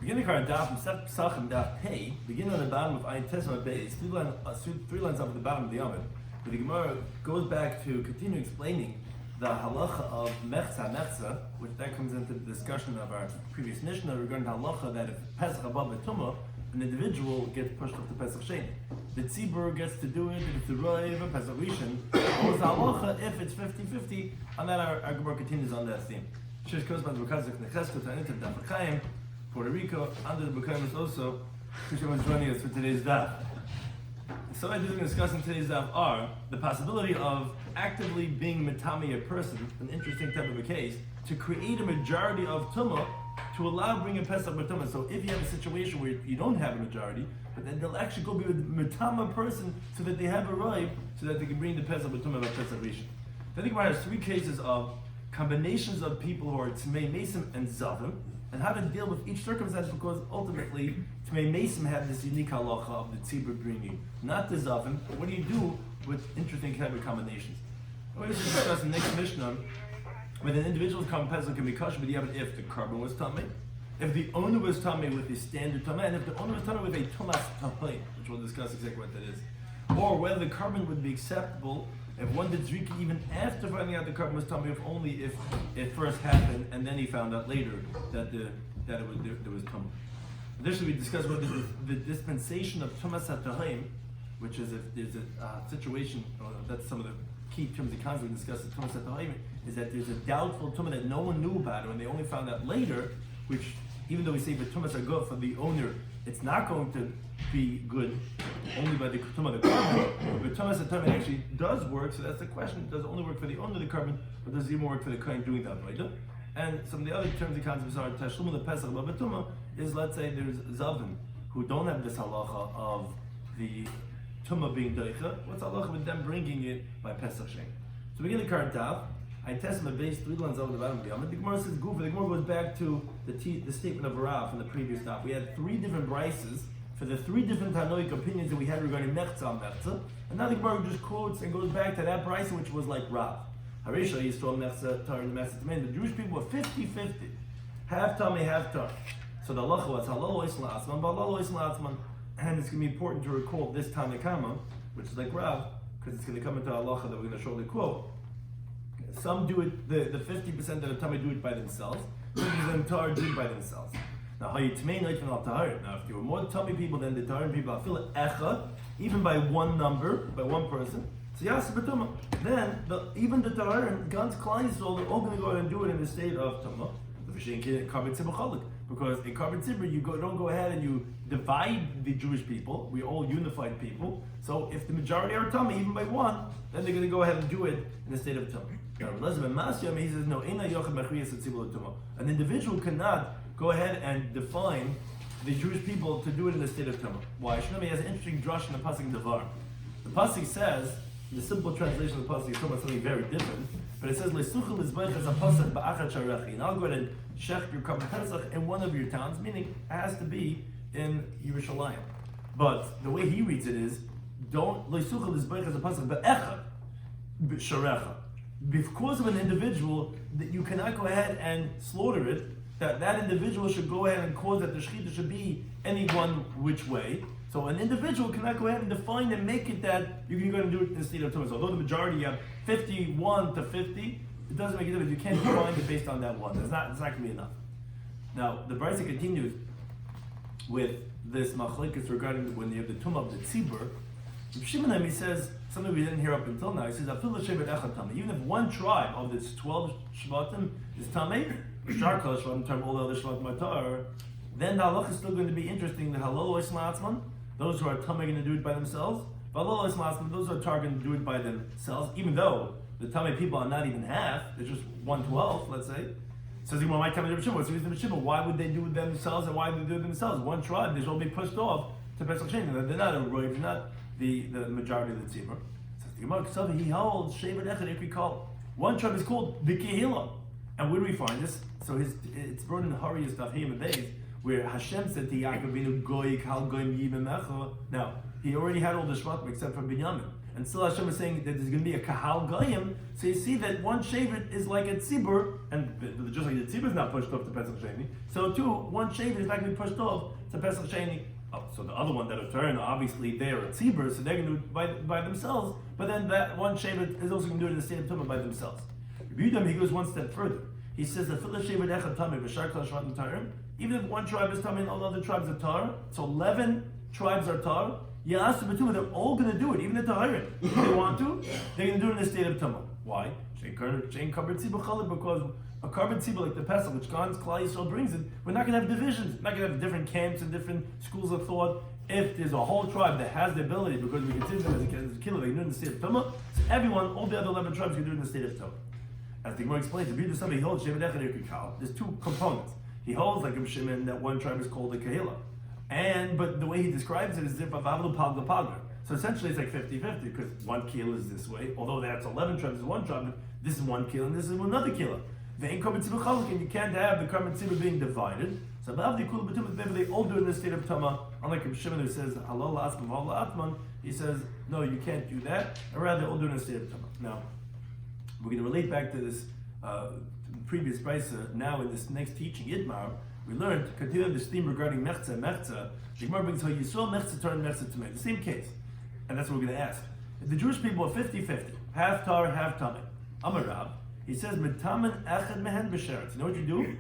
Beginning our Daf, Pesachim Daf Pei, beginning on the bottom of Ayin Tesma Beis, three lines up at the bottom of the Yomim. But the Gemara goes back to continue explaining the halacha of mechza, which that comes into the discussion of our previous Mishnah regarding halacha that if Pesach above Betumah, an individual gets pushed up to Pesach Sheni. The tzibur gets to do it if it's a Roiv or Pesach Rishon. Or the halacha if it's 50-50, and then our Gemara continues on that theme. Shish goes by the Bukazak Nechesko Ta'anitim Daf Puerto Rico, under the Bukharimus also, who's joining us for today's Daf. So I didn't discuss in today's Daf are the possibility of actively being metami a person, an interesting type of a case, to create a majority of tumah to allow bringing Pesach b'tumah. So if you have a situation where you don't have a majority, but then they'll actually go be with metama person so that they have a right, so that they can bring the Pesach b'tumah by Pesach Rishon. I think about three cases of combinations of people who are Tzmei Mesim and Zavim, and how to deal with each circumstance, because ultimately Tzmei Mesim have this unique halacha of the tzibur bringing, not the Zavim. What do you do with interesting kind of combinations? We're going to discuss in the next Mishnah when an individual's carbon Pesach can be kosher, but you have it if the carbon was tamei, if the owner was tamei with the standard tamei, and if the owner was tamei with a tumas tamei, which we'll discuss exactly what that is, or whether the carbon would be acceptable if one did zrika even after finding out the carbon was tamei, if only if it first happened and then he found out later that there was tamei. Additionally, we discussed about the dispensation of tumas hatahim, which is if there's a situation, that's some of the key terms of concept we discussed at tumas hatahim, is that there's a doubtful tumah that no one knew about it and they only found out later, which even though we say the tumas are good for the owner, it's not going to be good only by the tumah of the carbon, but tumas hatahim actually does work. So that's the question: does it only work for the owner of the carbon, or does it even work for the kohen doing that? Right? And some of the other terms and concepts are tashlum the pesach b'tumah is, let's say there's zavim who don't have this halacha of the tumah being deicha. What's halacha with them bringing it by Pesach Sheni? So we get the current daf. I test my base 3 lines over the bottom of the Yomim. The Gemara says goof. The Gemara goes back to the statement of Rav from the previous daf. We had 3 different brises for the 3 different Tanoic opinions that we had regarding mechza and mechza, and now the Gemara just quotes and goes back to that brise which was like Rav. Harisha Yisrael mechza tar and mechza tamein. The Jewish people were 50-50, half tamei, half tar. So the halacha was halal ois la'atzman, halal ois la'atzman, and it's going to be important to recall this Tanakama, which is like Rav, because it's going to come into halacha that we're going to shortly quote. Some do it, the 50% that are tamei do it by themselves, 50% tar do it by themselves. Now, if there were more tamei people than the taharim people, I feel it echa, even by one number, by one person. So yasa b'tumah. Then even the taharim, Gans Klal Yisrael, they're all going to go ahead and do it in the state of tumah. Because in carbon tzibur, you don't go ahead and you divide the Jewish people. We're all unified people. So if the majority are tamei, even by one, then they're going to go ahead and do it in the state of tumah. He says no. An individual cannot go ahead and define the Jewish people to do it in the state of tumah. Why? Shlomi has an interesting drush in the pasuk Devar. The pasuk says, the simple translation of the pasuk is talking about something very different, but it says lesuchel lizbech as a pasuk ba'achat sharechi. And I'll go ahead and shech your carbon pesach in one of your towns, meaning it has to be in Yerushalayim. But the way he reads it is, don't lesuchel lizbech as a pasuk ba'achat sharecha. Because of an individual, that you cannot go ahead and slaughter it, that individual should go ahead and cause that the shechita should be any one which way. So an individual cannot go ahead and define and make it that you're going to do it in the state of tumah. So although the majority you have 51 to 50, it doesn't make a difference. You can't define it based on that one. It's not going to be enough. Now the brisa continues with this machlekes regarding when you have the tumah of the tzibur. Shimon, he says something we didn't hear up until now. He says, even if one tribe of this 12 shvatim is tamei, all the other shvatim are tar, then the halach is still going to be interesting. The halal ois la'atzman, those who are tamei going to do it by themselves. Halal ois la'atzman, those who are tar going to do it by themselves, even though the tamei people are not even half, they're just 1/12, let's say. Says he, well, my tamei Rabbi Shimon. What's the reason of Shimon? Why would they do it themselves, and why would they do it themselves? One tribe, they should all be pushed off to Pesach Sheni. They're not a roiv, they're not the majority of the tzibur. Says the Gemara, he holds shevet echad if we call one tribe is called the Kehillah. And where do we find this? So it's brought in Harius Daf Yomi days where Hashem said to Yaakov, Goy kal goyim yibem echa. Now he already had all the shvatim except for Binyamin. and still Hashem is saying that there's going to be a kahal goyim. So you see that one shevet is like a tzibur, and just like the tzibur is not pushed off to Pesach Sheni, so too one shevet is not going to be pushed off to Pesach Sheni. Oh, so the other one that are turn, obviously they are a tzibur, so they're going to do it by themselves. But then that one shevet is also going to do it in the state of tumah by themselves. He goes one step further. He says that even if one tribe is tumah and all the other tribes are tar, so 11 tribes are tar. They're all going to do it, even the Tahirin. If they want to, they're going to do it in a state of Tumah. Why? Because a carbon tzibah like the Pesach, which God's Klal Yisrael brings it, we're not going to have divisions. We're not going to have different camps and different schools of thought. If there's a whole tribe that has the ability, because we consider them as a killer, they can do it in the state of Tumah, so everyone, all the other 11 tribes can do it in the state of Tumah. As the Gemara explains, if you do something, he holds Shevet Echad Yirkikal. There's two components. He holds, like Shimon, that one tribe is called a Kahila. But the way he describes it is Avavlu Pagla Pagla. So essentially it's like 50-50, because one kilo is this way, although that's 11 tribes is one tribe, this is one kilo and this is another kilo. And you can't have the carbon tzibah being divided. So they all do it in the state of Tama. Unlike Rabbi Shimon who says halal asman halal atman, he says no, you can't do that, or rather all do it in the state of Tama. Now we're going to relate back to this previous brisa. Now in this next teaching, Yidmar, we learned to continue this theme regarding mechza. The Gemara brings how you saw mechza tar and mechza tamei, the same case, and that's what we're going to ask. If the Jewish people are 50-50, half tar, half tamei, Amar Rav, he says metamen echad mehen b'sheretz. You know what you do?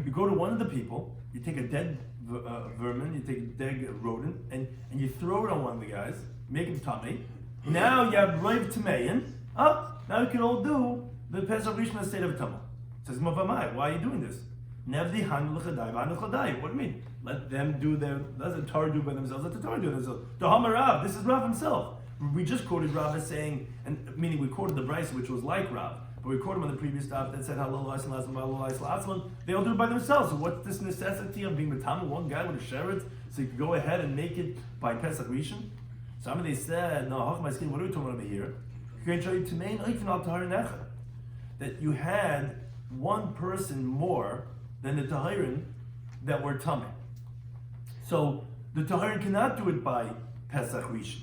You go to one of the people, you take a dead vermin, you take a dead rodent, and you throw it on one of the guys, make him tamei. Now you have roiv tamein. Now you can all do the Pesach Rishon in the state of Tumah. Says Mavamai, why are you doing this? Nevdi hanu l'chadai v'hanu l'chadai. What do you mean? Let them do their. Let the Torah do by themselves. Let the Torah do it themselves. Dahama Rav. This is Rav himself. We just quoted Rav as saying, and meaning we quoted the Brisa, which was like Rav, but we quoted him on the previous stuff that said halal la'asman la'asman halal la'asman. They all do it by themselves. So what's this necessity of being matama one guy with a sheretz so you can go ahead and make it by Pesach Rishon? Some of they said, no, what are we talking about over here? You're going to show you Tumein Oifen al Tahar Necha, that you had one person more than the Tahirin that were Tamei. So the Tahirin cannot do it by Pesach Rishon.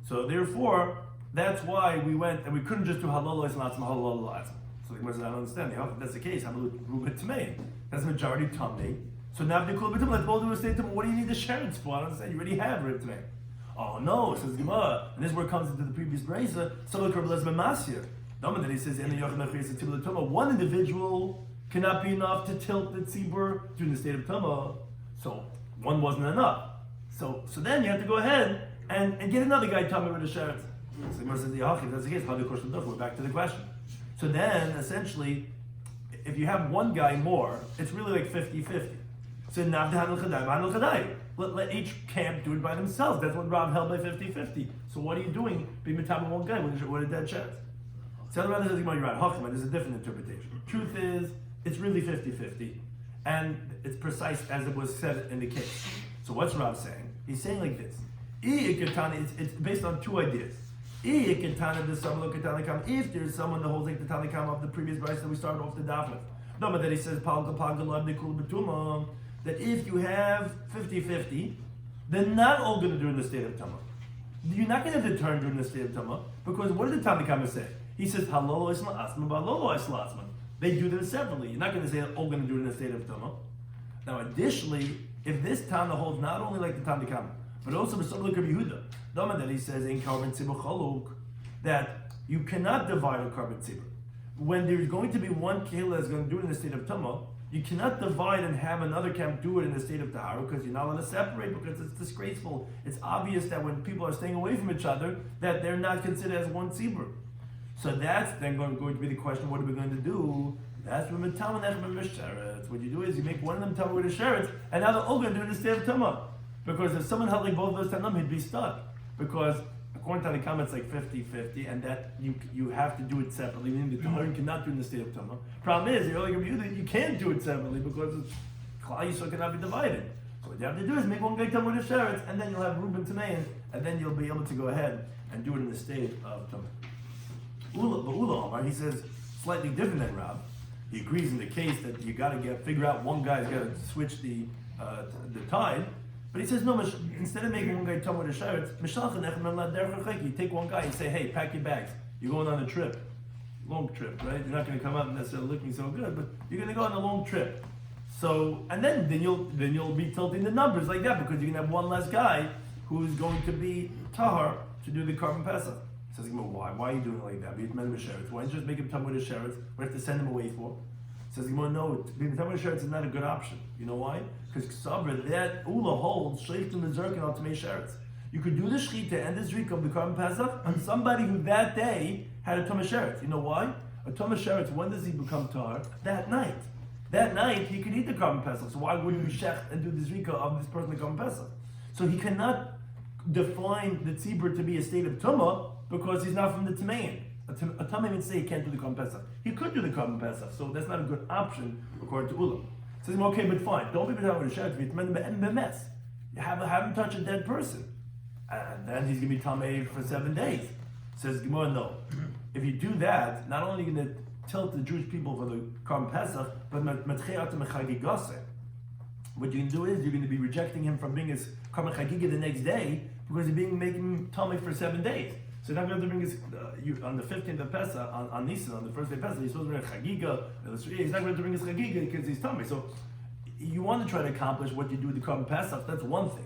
So therefore, that's why we went and we couldn't just do halal la'asman halal la'asman. So the Gemara says, I don't understand. If that's the case, how about Ruben Tamein? That's the majority Tamei. So now if they call it Tamei, let's both do a state Tamei. What do you need the sheretz for? I don't understand. You already have Ruben Tamein. Oh no, says Gemara, and this is where it comes into the previous brisa. That he says, one individual cannot be enough to tilt the tzibur during the state of Tumah. So one wasn't enough. So then you have to go ahead and get another guy Tumah with a sheretz. So Gemara says, if that's the case, how do you question the We're back to the question. So then essentially, if you have one guy more, it's really like 50-50. So let each camp do it by themselves. That's what Rav held by 50-50. So what are you doing? Being matama one guy with a dead chest. So the Rav says, you're right. There's a different interpretation. Truth is, it's really 50-50, and it's precise as it was said in the case. So what's Rav saying? He's saying like this. It's based on two ideas. If there's someone that holds like the Tanakam of the previous brisa that we started off the daf with, no, but that he says that if you have 50-50, they're not all going to do in the state of Tumah. You're not going to have to turn during the state of Tumah, because what did the Tanakam say? He says halal isla asman, halal isla asman. They do them separately. You're not going to say they're all going to do it in the state of Tumah. Now, additionally, if this Tana holds not only like the Tanakam, but also for something like Rabbi Yehuda, that he says in carbon tzibur chaluk, that you cannot divide a carbon tzibur. When there's going to be one kehillah that's going to do it in the state of Tumah, you cannot divide and have another camp do it in the state of Tahara, because you're not allowed to separate, because it's disgraceful. It's obvious that when people are staying away from each other, that they're not considered as one tzibur. So that's then going to be the question, what are we going to do? That's what What you do is you make one of them Tamah with a sheretz, and now they're all going to do it in the state of Tumah. Because if someone held like both of those Tanam, he'd be stuck. Because according to the comments, like 50-50, and that you have to do it separately, meaning the Taharim cannot do it in the state of Tumah. Problem is, you're like you can't do it separately because Klal Yisrael cannot be divided. So what you have to do is make one guy Tamah with a sheretz, and then you'll have Reuben Tamein, and then you'll be able to go ahead and do it in the state of Tumah. Ula Omar, he says, slightly different than Rab. He agrees in the case that you got to figure out one guy's got to switch the tide. But he says, no, instead of making one guy tum with a shirt, you take one guy and say, hey, pack your bags. You're going on a trip. Long trip, right? You're not going to come out necessarily looking so good, but you're going to go on a long trip. So, and then you'll be tilting the numbers like that because you're going to have one less guy who's going to be tahar to do the carbon pesach. Says, why? Why are you doing it like that? Why don't you just make him tum with his shirts? What do you have to send him away for? Says, no, being tum with his shirts is not a good option. You know why? Because that ula holds shleich to mezurkin al tamei shirts. You could do the shchita and the zrika of the carbon pesach on somebody who that day had a tum sheretz. You know why? A tum sheretz, when does he become tar? That night. That night he could eat the carbon pesach. So why wouldn't we shech and do the zrika of this person the carbon pesach? So he cannot define the tzibur to be a state of tumah because he's not from the Tamein. A Tamein would say he can't do the carbon pesach. He could do the carbon pesach, so that's not a good option according to Ulam. Says, okay, but fine. Don't be without a sheretz. You have him touch a dead person, and then he's going to be Tamei for 7 days. Says Gemara, no. If you do that, not only are you going to tilt the Jewish people for the carbon pesach, but what you can do is you're going to be rejecting him from being his carbon chagiga the next day because you're making Tamei for 7 days. So you're not going to bring his on the 15th of Pesach on Nisan, on the first day of Pesach. He's supposed to bring chagiga. He's not going to bring his chagiga because he's Tamei. So you want to try to accomplish what you do with the carbon pesach. That's one thing.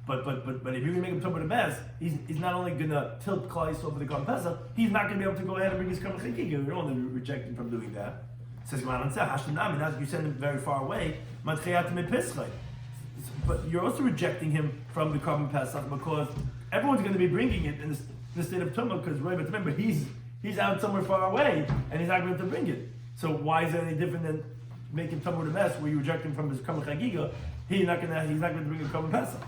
But if you're going to make him Tumah the best, he's not only going to tilt Klal Yisrael for the Carbon Pesach, he's not going to be able to go ahead and bring his Carbon Chagiga. You're only rejecting from doing that. Says Gemara, you send him very far away, but you're also rejecting him from the Carbon Pesach because everyone's going to be bringing it in the state of Tumah because remember he's out somewhere far away and he's not going to bring it. So why is that any different than making Tumah the best where you reject him from his Carbon Chagiga? He's not going to bring a carbon pesach.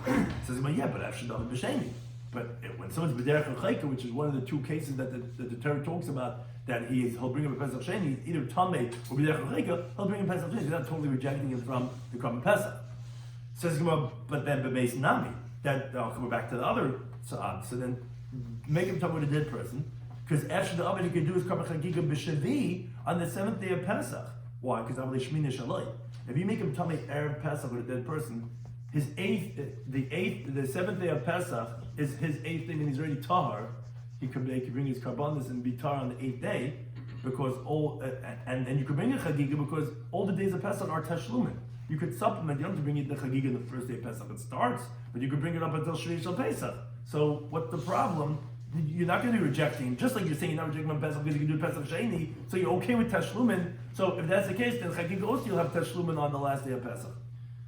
Says, well, yeah, but after David b'sheni. But when someone's b'derech l'chayka, which is one of the two cases that the Torah talks about, that he'll bring him a pesach sheni, either tamei or b'derech l'chayka, he'll bring him a pesach sheni. He's not totally rejecting him from the carbon pesach. Says, but then b'beis nami. That I'll come back to the other sa'ad. So then make him talk with a dead person, because after the other he can do his carbon chagiga b'shavi on the 7th day of Pesach. Why? Because I'm shmini shaloi. If you make him tummy Erev Pesach with a dead person, the 7th day of Pesach is his 8th day, and he's already tahar. He could bring his karbanis and be tahar on the 8th day, because and you could bring a chagiga because all the days of Pesach are tashlumin. You could supplement. You don't have to bring it the chagiga in the first day of Pesach. It starts, but you could bring it up until Shri Shal Pesach. So what's the problem? You're not going to be rejecting him, just like you're saying you're not rejecting him Pesach because you can do Pesach Sheni, so you're okay with Tashlumin. So if that's the case, then Chagig also you'll have Tashlumin on the last day of Pesach.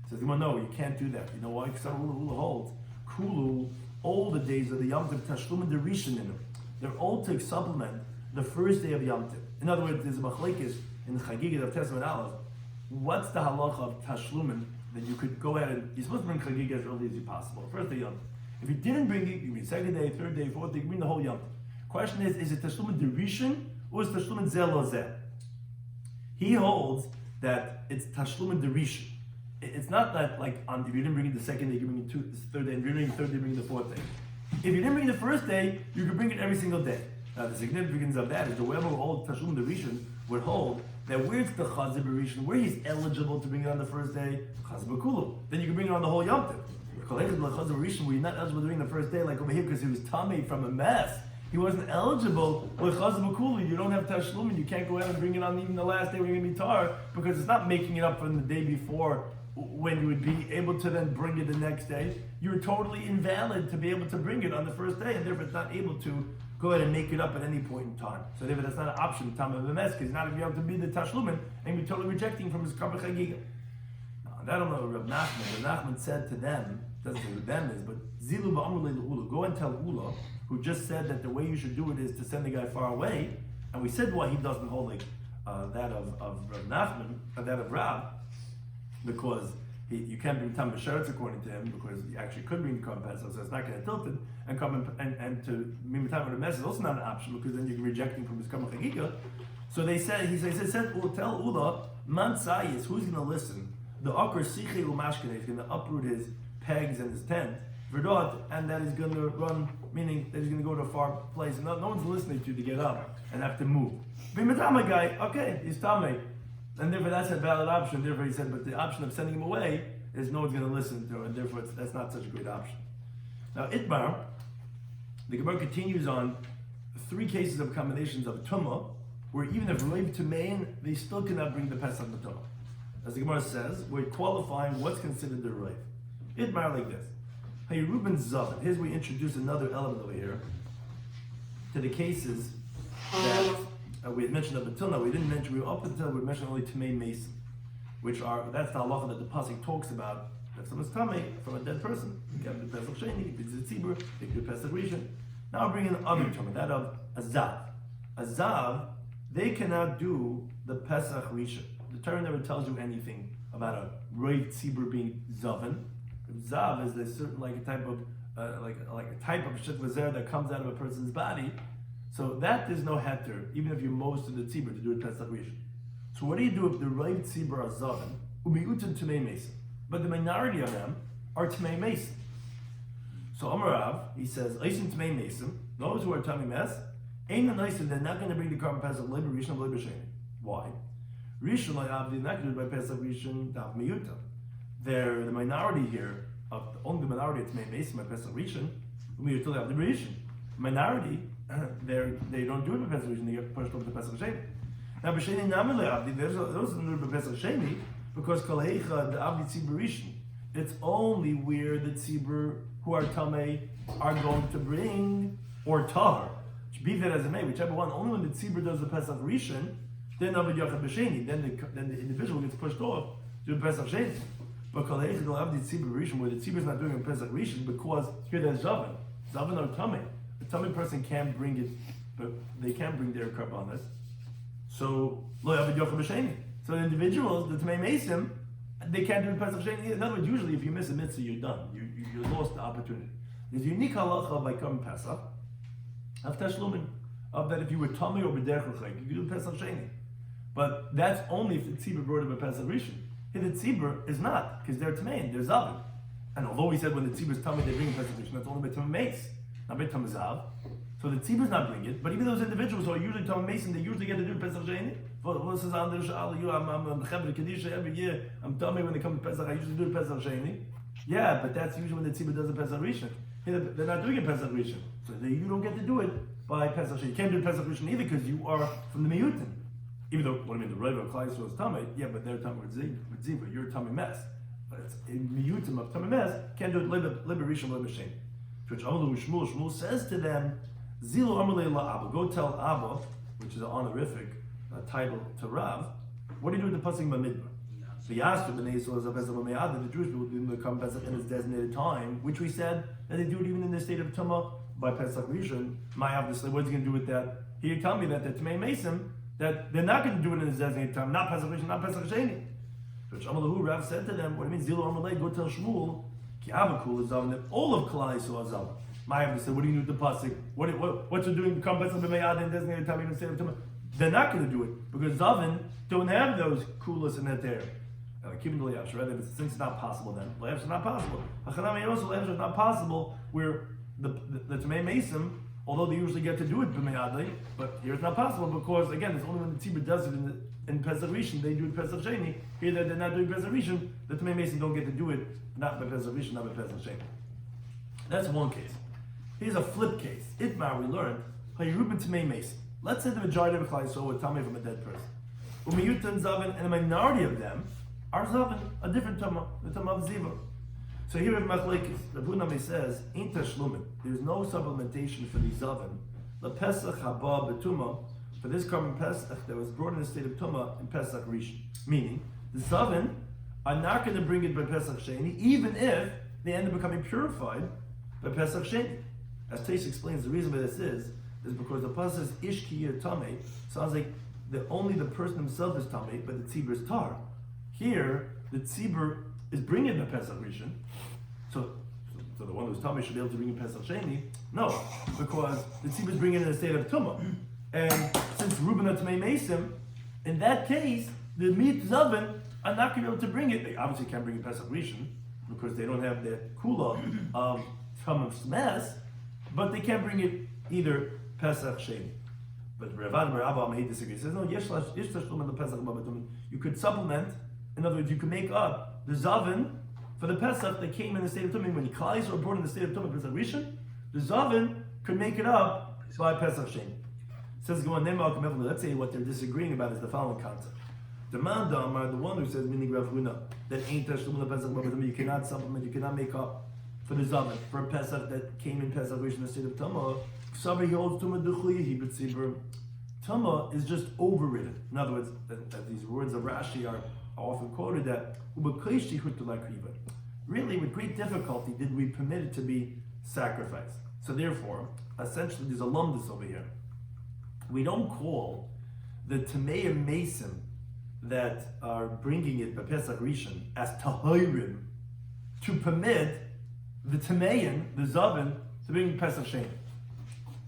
Says, well, no, you can't do that. You know why? Because Ula holds Kulu, all the days of the Yom Tov Tashlumin the Rishon in them. They're all to supplement the first day of Yom Tov. In other words, there's a machlekes in the Chagig of Testament Aleph. What's the halacha of Tashlumin that you could go ahead and you're supposed to bring Chagig as early as possible, first day Yom Tov. If you didn't bring it, you mean second day, third day, fourth day, you bring the whole Yom. Question is it Tashlumin Derishon or is Tashlumin Zelozeh? He holds that it's Tashlumin Derishon. It's not that like if you didn't bring it the second day, you bring it the third day, and if you didn't bring it the third day, you bring it the fourth day. If you didn't bring it the first day, you could bring it every single day. Now the significance of that is the whoever holds Tashlumin Derishon would hold that where it's the Chazir Berishon, where he's eligible to bring it on the first day, Chazir B'Kulu. Then you can bring it on the whole Yom Tov. Where you're not eligible doing the first day, like over here, because he was tummy from a mess. He wasn't eligible with Chazir B'Kulu. You don't have Tashlumin. You can't go ahead and bring it on even the last day when you're going to be tar, because it's not making it up from the day before when you would be able to then bring it the next day. You're totally invalid to be able to bring it on the first day, and therefore it's not able to go ahead and make it up at any point in time. So therefore that's not an option. Tam of a mess, because not if you have to be the Tashlumin and you're totally rejecting from his Kabbalah Chagiga. I don't know what Reb Nachman said to them. Doesn't say what them is, but Zilu ba'amrulei l'ula. Go and tell Ula, who just said that the way you should do it is to send the guy far away. And we said why he doesn't hold like that of Reb Nachman, or that of Rab, because you can't bring Tam B'Sheretz according to him, because you actually could bring Kam Pesach, so it's not going to tilt it, and come and to Mim Tam with a mess is also not an option, because then you're rejecting from his Kam Chagiga. So he said, tell Ula, Man Sayis, who's going to listen? The Akar Siche Umashkene is going to uproot his pegs and his tent, and that is going to run, meaning that he's going to go to a far place, and no one's listening to get up and have to move. B'matama guy, okay, he's Tamei, and therefore that's a valid option. Therefore he said, but the option of sending him away is no one's going to listen to, and therefore that's not such a great option. Now, Itmar, the Gemara continues on 3 cases of combinations of Tumah, where even if Reiv Tumein, they still cannot bring the Pesach Tumah. As the Gemara says, we're qualifying what's considered the Reiv. Itmar like this. Hey, Reuben Zavin. Here's where we introduce another element over here to the cases that we had mentioned up until now. We didn't mention, up until we mentioned only Tumei Mason, which are, that's the halacha that the pasuk talks about. If someone's Tamei from a dead person, you can do Pesach Sheni, you can do Tzibur, you can do Pesach Rishon. Now bring in other Tumei, that of Azav. Azav, they cannot do the Pesach Rishon. The Torah never tells you anything about a Reiv Tzibur being Zavin. Zav is a certain like a type of like a type of shit that comes out of a person's body. So that is no heter, even if you're most of the tzibur to do it Pesach Rishon. So what do you do if the Reiv tzibur are Zavin, umiutin Tumei Mason, but the minority of them are Tumei Mason? So Amarav, he says, Eisin Tumei Mason, those who are Tumei Mes, ain't a nice, they're not going to bring the carbon Pesach Leber Rishon Leber Sheni. Why? Rishon Le'av, they're not going to do it by Pesach Rishon Daf Miyuta. They're the minority here, of only the minority of Tumei Mason by Pesach Rishon, Miyuta Le'av the Rishon. Minority, they don't do it by Pesach Rishon, they get pushed over to Pesach Sheni. Now, B'Sheni Nami Le'avdi, those don't do it by Pesach Sheni, because Kalecha, the Avdi Tzibur Rishon, it's only where the Tzibur who are Tamei are going to bring, or Tahar. Be that as it may, whichever one, only when the Tzibur does the Pesach Rishon, then Avad Yachad B'Sheni, then the individual gets pushed off to the Pesach Sheni. But Kalecha, they'll have the Tzibur Rishon, where the Tzibur is not doing a Pesach Rishon, because here there's Zavin. Zavin are Tamei. The Tamei person can't bring it, but they can bring their karbanos. So, Lo Avad Yachad B'Sheni. So the individuals, the Tumei Mason, they can't do the Pesach Sheni. In other words, usually if you miss a mitzvah, you're done. You lost the opportunity. There's a unique halacha by Kam Pesach, of Tashlumin, of that if you were Tamei or B'derech L'chayk, you could do Pesach Sheni. But that's only if the Tzibur brought him a Pesach Rishon. Here the Tzibur is not, because they're Tamei, they're Zavin. And although we said when the Tzibur is Tamei, they bring a Pesach Rishon, that's only by Tumei Mace, not by Tumei Zav. So the Tzibur is not bringing it, but even those individuals who are usually Tumei Mason, they usually get to do Pesach Sheni. I'm Chevre Kedisha every year. I'm Tamei when they come to Pesach. I usually do the Pesach Sheni. Yeah, but that's usually when the Tzibur does the Pesach Rishon. Here they're not doing a Pesach Rishon, so you don't get to do it by Pesach Sheni. You can't do Pesach Rishon either because you are from the Miyutin. Even though, what I mean, the Reiv of Klai Yisrael is Tamei, yeah, but they're Tamei with Ziva. You're Tamei Mes, but it's in Miyutim of Tamei Mes. Can't do it Leber Rishon Leber Sheni. Which Shmuel says to them, Zilu Amalei La Abba. Go tell Abba, which is an honorific title to Rav. What do you do with the Pasuk Bamidbar? So he asked the Jewish people didn't come Pesach in its designated time, which we said that they do it even in the state of Tumah by Pesach Rishon. My obviously, what's he going to do with that? He tell me that the Tumei Mason, that they're not going to do it in its designated time, not Pesach Rishon, not Pesach Sheni. Which Amalahu Rav said to them, what do you mean, Zilu Amalei, go tell Shmuel, Ki Avakul is Zavin, that all of Klai Yisrael is Zavin. My obviously said, what do you do with the Pasuk? What you're doing to come Pesach B'Meyad in designated time in the state of Tumah? They're not going to do it because Zavin don't have those kulas in that area. Since it's not possible, then it's not possible. It's not possible where the Tumei Mason, although they usually get to do it b'meyadli, but here it's not possible because again, it's only when the Tzibur does it in Pesach Rishon they do it Pesach Sheni. Here they're not doing Pesach Rishon. The Tumei Mason don't get to do it not by Pesach Rishon, not by Pesach Sheni. That's one case. Here's a flip case. Itmar we learned Hayruben Tumei Mason. Let's say the majority of the Klai Yisrael were Tamei from a dead person. Umiyutan Zavin, and a minority of them are Zavin, a different Tumah, the Tumah of Ziva. So here in Machlekes, Rabbi Nami says, "In Tashlumin, there's no supplementation for the Zavin. The Pesach Haba B'Tumah for this carbon Pesach that was brought in the state of Tumah in Pesach Rishon. Meaning, the Zavin are not going to bring it by Pesach Sheni, even if they end up becoming purified by Pesach Sheni. As Teish explains, the reason why this is because the pasuk says Ish Kiyir Tamei sounds like only the person himself is Tamei, but the Tzibur is Tar. Here, the Tzibur is bringing the Pesach Rishon, so the one who's Tamei should be able to bring in Pesach Sheni. No, because the Tzibur is bringing in a state of Tumah, and since Reuben and Tumei Mason, in that case, the Mit Zavin are not going to be able to bring it. They obviously can't bring in Pesach Rishon because they don't have that kula of Tumah Smes, but they can't bring it either Pesach Sheni. But Rabbi he disagrees. He says, no, you could supplement. In other words, you can make up the Zavin For the Pesach that came in the state of Tumah, when Klal Yisrael were born in the state of Tumah, Pesach Rishon, the Zaven could make it up by Pesach Sheni. Says let's say what they're disagreeing about is the following concept. The Mandam are the one who says meaning Rav Huna that ain't Tashlum Pesach, you cannot supplement, you cannot make up for the Zaven for a Pesach that came in Pesach Rishon in the state of Tumah. Sabi he holds Tumah Duchuyi Hibitzibur. Tumah is just overridden. In other words, these words of Rashi are often quoted that really with great difficulty did we permit it to be sacrificed. So therefore, essentially there's a lumdus over here. We don't call the Tamei Mason that are bringing it by Pesach Rishon as Tahirim to permit the Tameyan, the Zaven, to bring Pesach Sheni.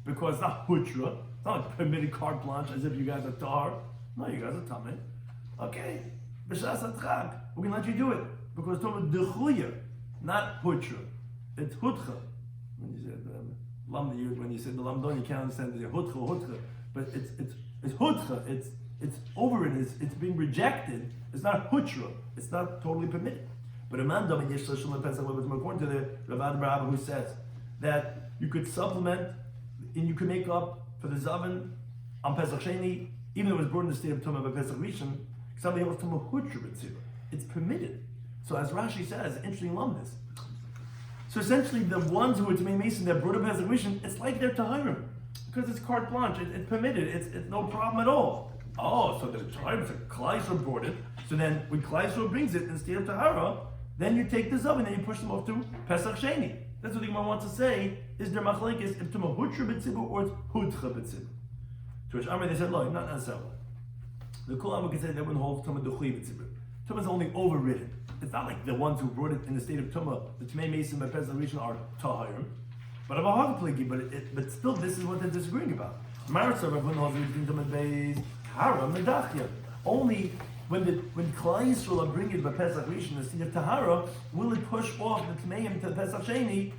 Because it's not Hutra, it's not like permitted carte blanche as if you guys are Tahar. No, you guys are Tamei. Okay, B'shas HaTchag, we're going to let you do it. Because it's talking about Dechuya, not Hutra. It's Hutcha. When you said the Lamdon, you can't understand the Hutcha. But it's Hutcha, it's overridden, it's being rejected. It's not Hutra, it's not totally permitted. But a man in Yesh Shlomo Pesach, according to the Ravad Barabba, who says that you could supplement and you could make up for the Zaven on Pesach Sheni, even though it was born in the state of Tumah by Pesach Rishon, somebody else Tumah Hutra B'tzibur. It's permitted. So as Rashi says, interesting lumdus. So essentially the ones who are Tamei Mason that brought up Pesach Rishon, it's like they're Tahirim. Because it's carte blanche, it's permitted, it's no problem at all. Oh, so the Tahirim, so Klal Yisrael brought it, so then when Klal Yisrael brings it in the state of Tahara, then you take the Zav and you push them off to Pesach Sheni. That's what the Gemara wants to say, is there machlekes if Tumah Hutra B'tzibur or it's Hutcha B'tzibur. To which Amr they said, no, not necessarily. The Kul Amr can say they wouldn't hold Tumah Duchuy B'tzibur. Tumah is only overridden. It's not like the ones who brought it in the state of Tumah, the Tamei Mason by Pesach Rishon are Tahirim. But I'm a hard plagi, but still, this is what they're disagreeing about. Only when Klal Yisrael are bringing it by Pesach Rishon, the seed of Tahara, will it push off the Tmeim to the Pesach Sheni?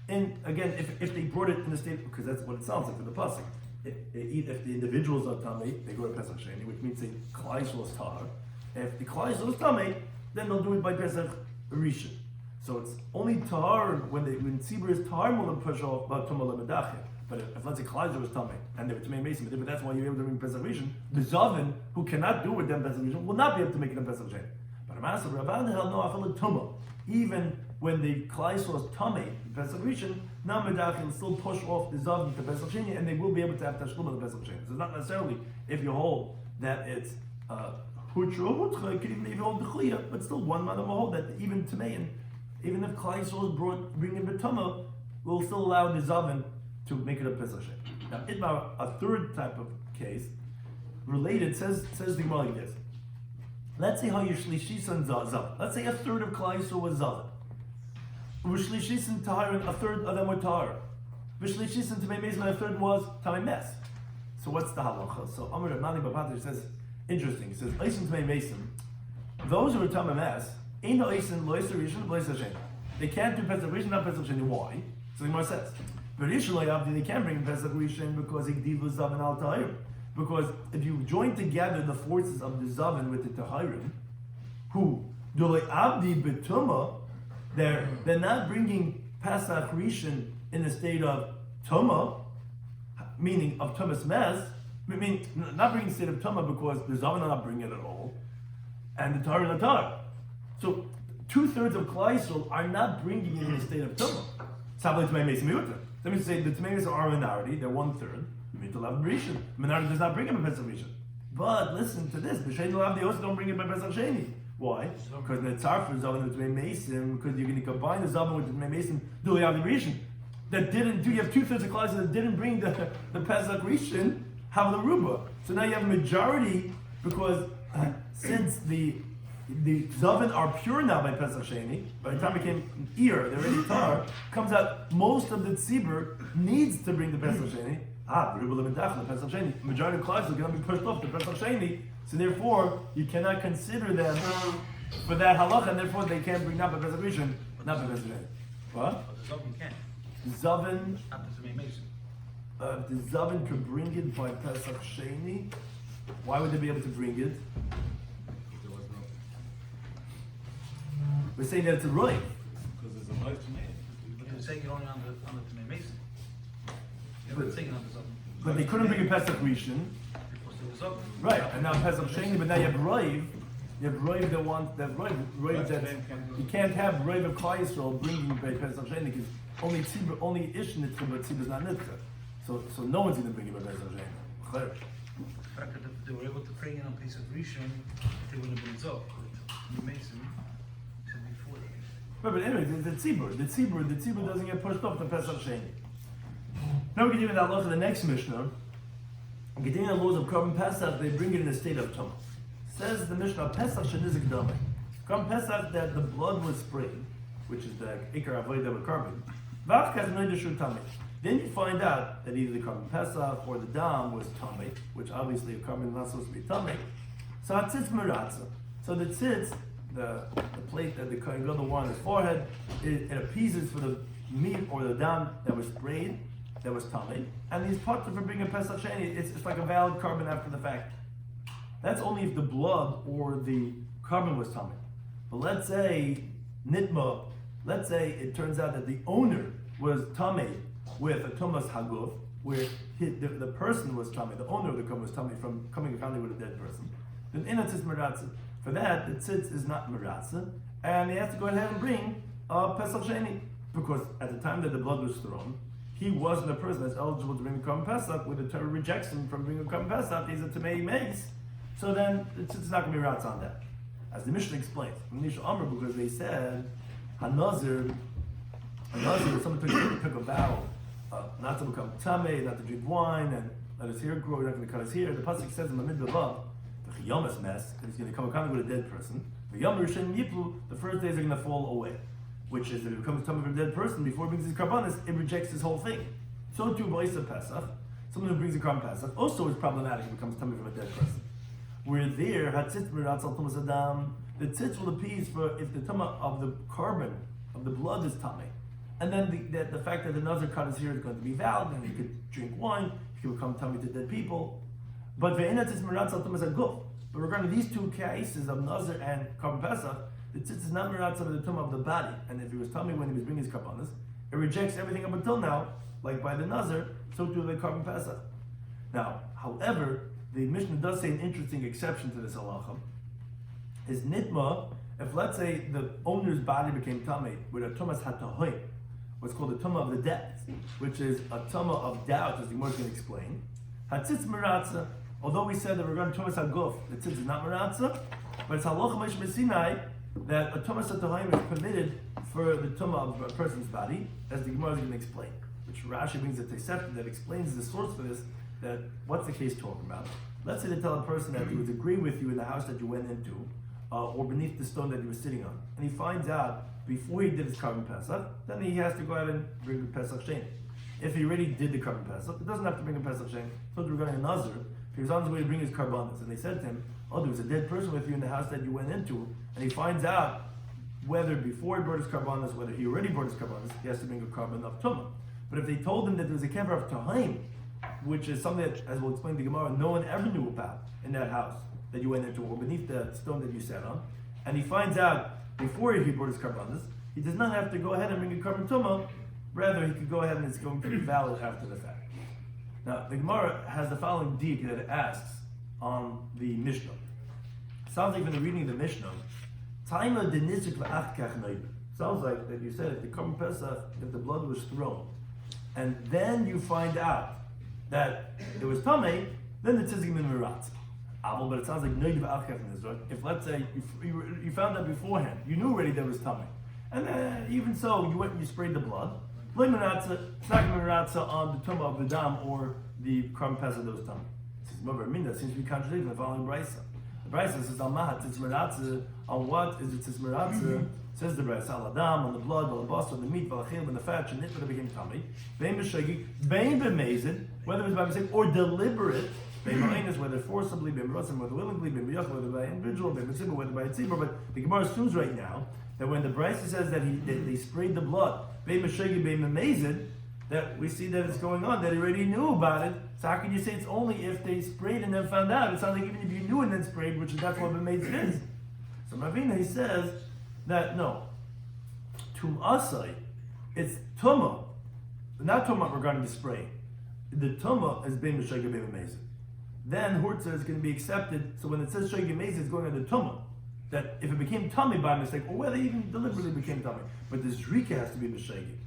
And again, if they brought it in the state, because that's what it sounds like for the pasuk. If the individuals are Tamei, they go to Pesach Sheni, which means the Klal Yisrael is Tahar. If the Klal Yisrael is Tamei, then they'll do it by Pesach Rishon. So it's only Tahar when Tzibur is Tahar will push off Tumah Lemedachim. But if let's say Klal Yisrael was Tamei and they were Tamei Mason, but that's why you're able to bring Pesach Rishon, the Zaven who cannot do with them Pesach Rishon will not be able to make it a Pesach Sheni. But Amasa Rabban held no Afal Tumah. Even when the Klal Yisrael is Tamei Pesach Rishon, now Medachim will still push off the Zaven to Pesach Sheni, and they will be able to have Tashlum of the Pesach Sheni. So it's not necessarily if you hold that it's Hutra, it could even if you hold the Chliya, but still one man will hold that even Tamei, even if Klal Yisrael is bringing B'tumah, will still allow the Zaven to make it a Pesach Sheni. Now, Itmar, a third type of case, related, says the Gemara like this. Let's say how you Shlishisan Zav. Let's say a third of Klal Yisrael was Zav. V'Shlishisan Tahar, a third of them were Tahar. V'Shlishisan Tamei Mason, a third was Tamei Mes. So what's the halacha? So Amr Rabnani Bapater says, interesting. He says, Eisin Tamei Mason, those who are Tamei Mes, ain't no Eisin, Lo Eisin Rishon, Lo Eisin Sheni. They can't do Pesach Rishon, not Pesach Sheni. Why? So the Gemara says, but Rishon they can bring Pesach Rishon because Igdiv Zaven al Tahirim. Because if you join together the forces of the Zaven with the Tahirim, who Dole Abdi B'Tumah, they're not bringing Pesach Rishon in the state of Tumah, meaning of Tumas Mes. I mean, not bringing the state of Tumah because the Zaven are not bringing it at all, and the Tahirim are Tahir. So 2/3 of Klal Yisrael are not bringing it in the state of Tumah. Sabli Tamei Mason Miuta. That means to say the Tamei are a minority, they're 1/3. Miuta Lav Rishon. Minority does not bring it by Pesach Rishon. But listen to this: B'Shein Lav, they also don't bring it by Pesach Sheni. Why? Because the Tzar for Zaven with Tamei Mason, because you're going to combine the Zaven with the Tamei Mason, do Lav Rishon. That didn't do. You have 2/3 of Klal Yisrael that didn't bring the Pesach Rishon. Have the Ruba. So now you have a majority because since the Zaven are pure now by Pesach Sheni, by the time it came ear, they're already tar, comes out most of the Tzibur needs to bring the Pesach Sheni. The Ruba Lemedach, the Pesach Sheni. Majority of Klal Yisrael are going to be pushed off the Pesach Sheni, so therefore you cannot consider them for that halacha, and therefore they can't bring not by Pesach Rishon, not by Pesach Sheni. What? But the Zaven can. Zaven. Not the Tamei Mason. The Zaven could bring it by Pesach Sheni. Why would they be able to bring it? There was no. We're saying that it's a roiv. Because there's a life to me. But they're saying it only on the Mason. Yeah, but saying on the Zok. But they couldn't bring a Pesach Rishon. Because there was Zok. Right, and now Pesach Sheni, but now you have roiv. You have roiv that want that roiv that you can't have roiv of Klal Yisrael bringing by Pesach Sheni because only Ish Nitzvah, but Tzibah is not Nitzvah. So no one's going to bring it by Pesach Sheni. The fact that they were able to bring in on piece of Rishon, they wouldn't have been Zok. The Mason said before that. Right, but anyway, the tzibur doesn't get pushed off to Pesach Sheni. Now we continue with that law to the next Mishnah. Continuing the laws of Korban Pesach, they bring it in a state of tumah. Says the Mishnah, Pesach shenizik damei. Korban Pesach that the blood was sprayed, which is the ikar avodah of Korban. V'achkas noidashu tamei. Then you find out that either the Korban Pesach or the dam was tamei, which obviously a Korban is not supposed to be tamei. So tzitz meratza. So the tzitz, the plate that the kohen gadol wore on his forehead, it appeases for the meat or the dam that was sprayed, that was tamei, and these parts for bringing Pesach Sheni, it's like a valid carbon after the fact. That's only if the blood or the carbon was tamei. But let's say nitma, let's say it turns out that the owner was tamei with a tumas haguf, where the person was tamei, the owner of the carbon was tamei from coming in contact with a dead person. Then inatzis meratza. For that, the tzitz is not meratza, and he has to go ahead and bring Pesach Sheni, because at the time that the blood was thrown, he wasn't a person that's eligible to bring the Korban Pesach. With the Torah rejects him from bringing the Korban Pesach, he's a Tamei Meis. So then it's not going to be rats on that. As the Mishnah explains, because they said, Hanazir, someone took a vow not to become Tamei, not to drink wine, and let his hair grow, not going to cut his hair. The Pasuk says in the middle of the Chiyamas mess, because he's going to come in contact with a dead person. The Yom Rishon Yiplu, the first days are going to fall away. Which is, if it becomes tummy from a dead person before he brings his karbanis, it rejects his whole thing. So too, Ba'isa Pesach, someone who brings a Korban Pesach, also is problematic if it becomes tummy from a dead person. Where there, Hatzitz Miratz al Tumas Adam, the tzitz will appease for if the tumah of the carbon, of the blood is tummy. And then the fact that the nazir cut his hair is going to be valid, and he could drink wine, he could become tummy to dead people. But Ve'inatzitz Miratz al Tumas Aguf. But regarding these two cases of nazir and Korban Pesach, the tzitz is not miratz of the tumah of the body, and if he was tummy when he was bringing his karbanos, it rejects everything up until now, like by the nazir, so too the Korban Pesach. Now, however, the Mishnah does say an interesting exception to this halacha. Is nitma, if let's say the owner's body became tummy with a tumas hatahoy, what's called a tumah of the depth, which is a tumah of doubt, as the Gemara is going to explain. Hatzitz miratza, although we said that regarding tumas haguf, the tzitz is not miratza, but it's halacha mesh mesinai, that a tumas hatahoyim is permitted for the tumah of a person's body, as the Gemara is going to explain. Which Rashi brings a Tosefta that explains the source for this, that what's the case talking about? Let's say they tell a person that he was agreeing with you in the house that you went into, or beneath the stone that he was sitting on, and he finds out before he did his Korban Pesach, then he has to go out and bring the Pesach Sheni. If he already did the Korban Pesach, it doesn't have to bring a Pesach Sheni. So regarding a Nazir, if he was on his way to bring his Karbanos, and they said to him, oh, there was a dead person with you in the house that you went into, and he finds out whether before he brought his Karbanos, whether he already brought his Karbanos, he has to bring a Karban of Tumah. But if they told him that there was a kever of Tahim, which is something that, as we'll explain to Gemara, no one ever knew about in that house that you went into, or beneath the stone that you sat on, and he finds out before he brought his Karbanos, he does not have to go ahead and bring a Karban Tumah, rather he could go ahead and it's going to be valid after the fact. Now, the Gemara has the following deek that it asks on the Mishnah. Sounds like from the reading of the Mishnah, Taima de Nizik v'ach kach noida. Sounds like that you said if the Korban Pesach, if the blood was thrown, and then you find out that it was tamei, then the tzizim in miratz. But it sounds like noida v'ach kach noida. If let's say you found out beforehand, you knew already there was tamei, and then even so you went and you sprayed the blood. It's not miratza on the tumah of the dam or the Korban Pesach that was tamei. That seems to be contradicting the following brisa. The brisa says al mahat tzitz miratza. On what is it tzitz miratza? Says the brisa al adam, on the blood, on the bus, on the meat, on the fat, and it became tamei. Bein b'shagi, bein b'mezid, whether it was by mistake or deliberate. Bein b'einus, whether forcibly, bein b'rosim, whether willingly, bein b'yach, whether by individual, bein b'tzibur, whether by a tzibur. But the Gemara assumes right now that when the brisa says that they sprayed the blood, bein b'shagi, bein b'mezid, that we see that it's going on, that he already knew about it. So how can you say it's only if they sprayed and then found out? It sounds like even if you knew and then sprayed, which that's what b'mezid is. So Ravina, he says that no, tum'asai, it's tumah, not tumah regarding the spray. The tumah is bein b'shogeg bein b'mezid. Then hurtza is going to be accepted. So when it says shogeg b'mezid, it's going on the tumah. That if it became tummy by mistake, or whether even deliberately became tummy, but the zrika has to be b'shogeg.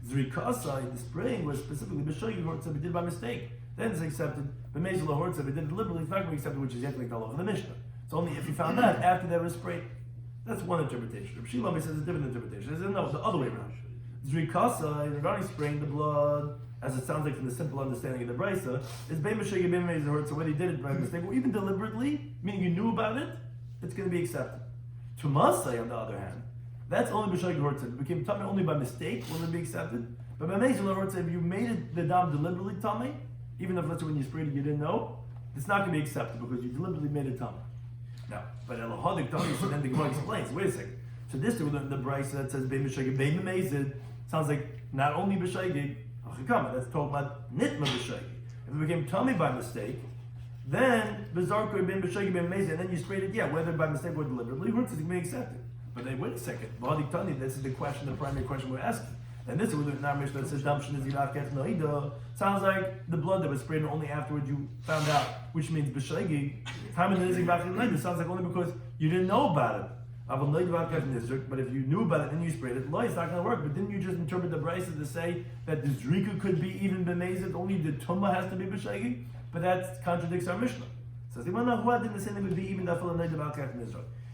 Zrika asai, the spraying was specifically b'shogeg hurtza, if it did by mistake. Then it's accepted. B'mezid lahurtza, if it did deliberately, it's not going to be accepted, which is yet like the law of the Mishnah. It's only if you found out after that was sprayed. That's one interpretation. Rabbi Shloimy says a different interpretation. He says no, the other way around. Zrikasa, regarding spraying the blood, as it sounds like from the simple understanding of the brisa, is bein b'shogeg bein b'mezid. So whether you did it by mistake or even deliberately, meaning you knew about it, it's going to be accepted. Tumasai, on the other hand, that's only b'shogeg hurtza. It became tummy only by mistake, will it be accepted? But b'mezid hurtza, if you made it the dam deliberately tummy, even if let's say when you sprayed it you didn't know, it's not going to be accepted because you deliberately made it tummy. Now, but Elohadik tummy, so then the Gemara explains. Wait a second. So this we learned the brisa that says bein b'shogeg bein b'mezid sounds like not only b'shogeg, that's talking about nitma b'shogeg. If it became tummy by mistake, then b'zarko bein b'shogeg bein b'mezid, and then you sprayed it, whether by mistake or deliberately, hurts is going to be accepted. But then wait a second. Elohadik tummy, this is the question, the primary question we're asking. And this is we learned in our Mishnah that says damshin is yilach kech noida. Sounds like the blood that was sprayed only afterwards you found out, which means b'shogeg. Time in the nizik b'achim noida sounds like only because you didn't know about it. But if you knew about it and you sprayed it, it's not going to work. But didn't you just interpret the brisa to say that the zrika could be even b'mezid, only the tumah has to be b'shogeg? But that contradicts our Mishnah. So the Imam didn't say it would be even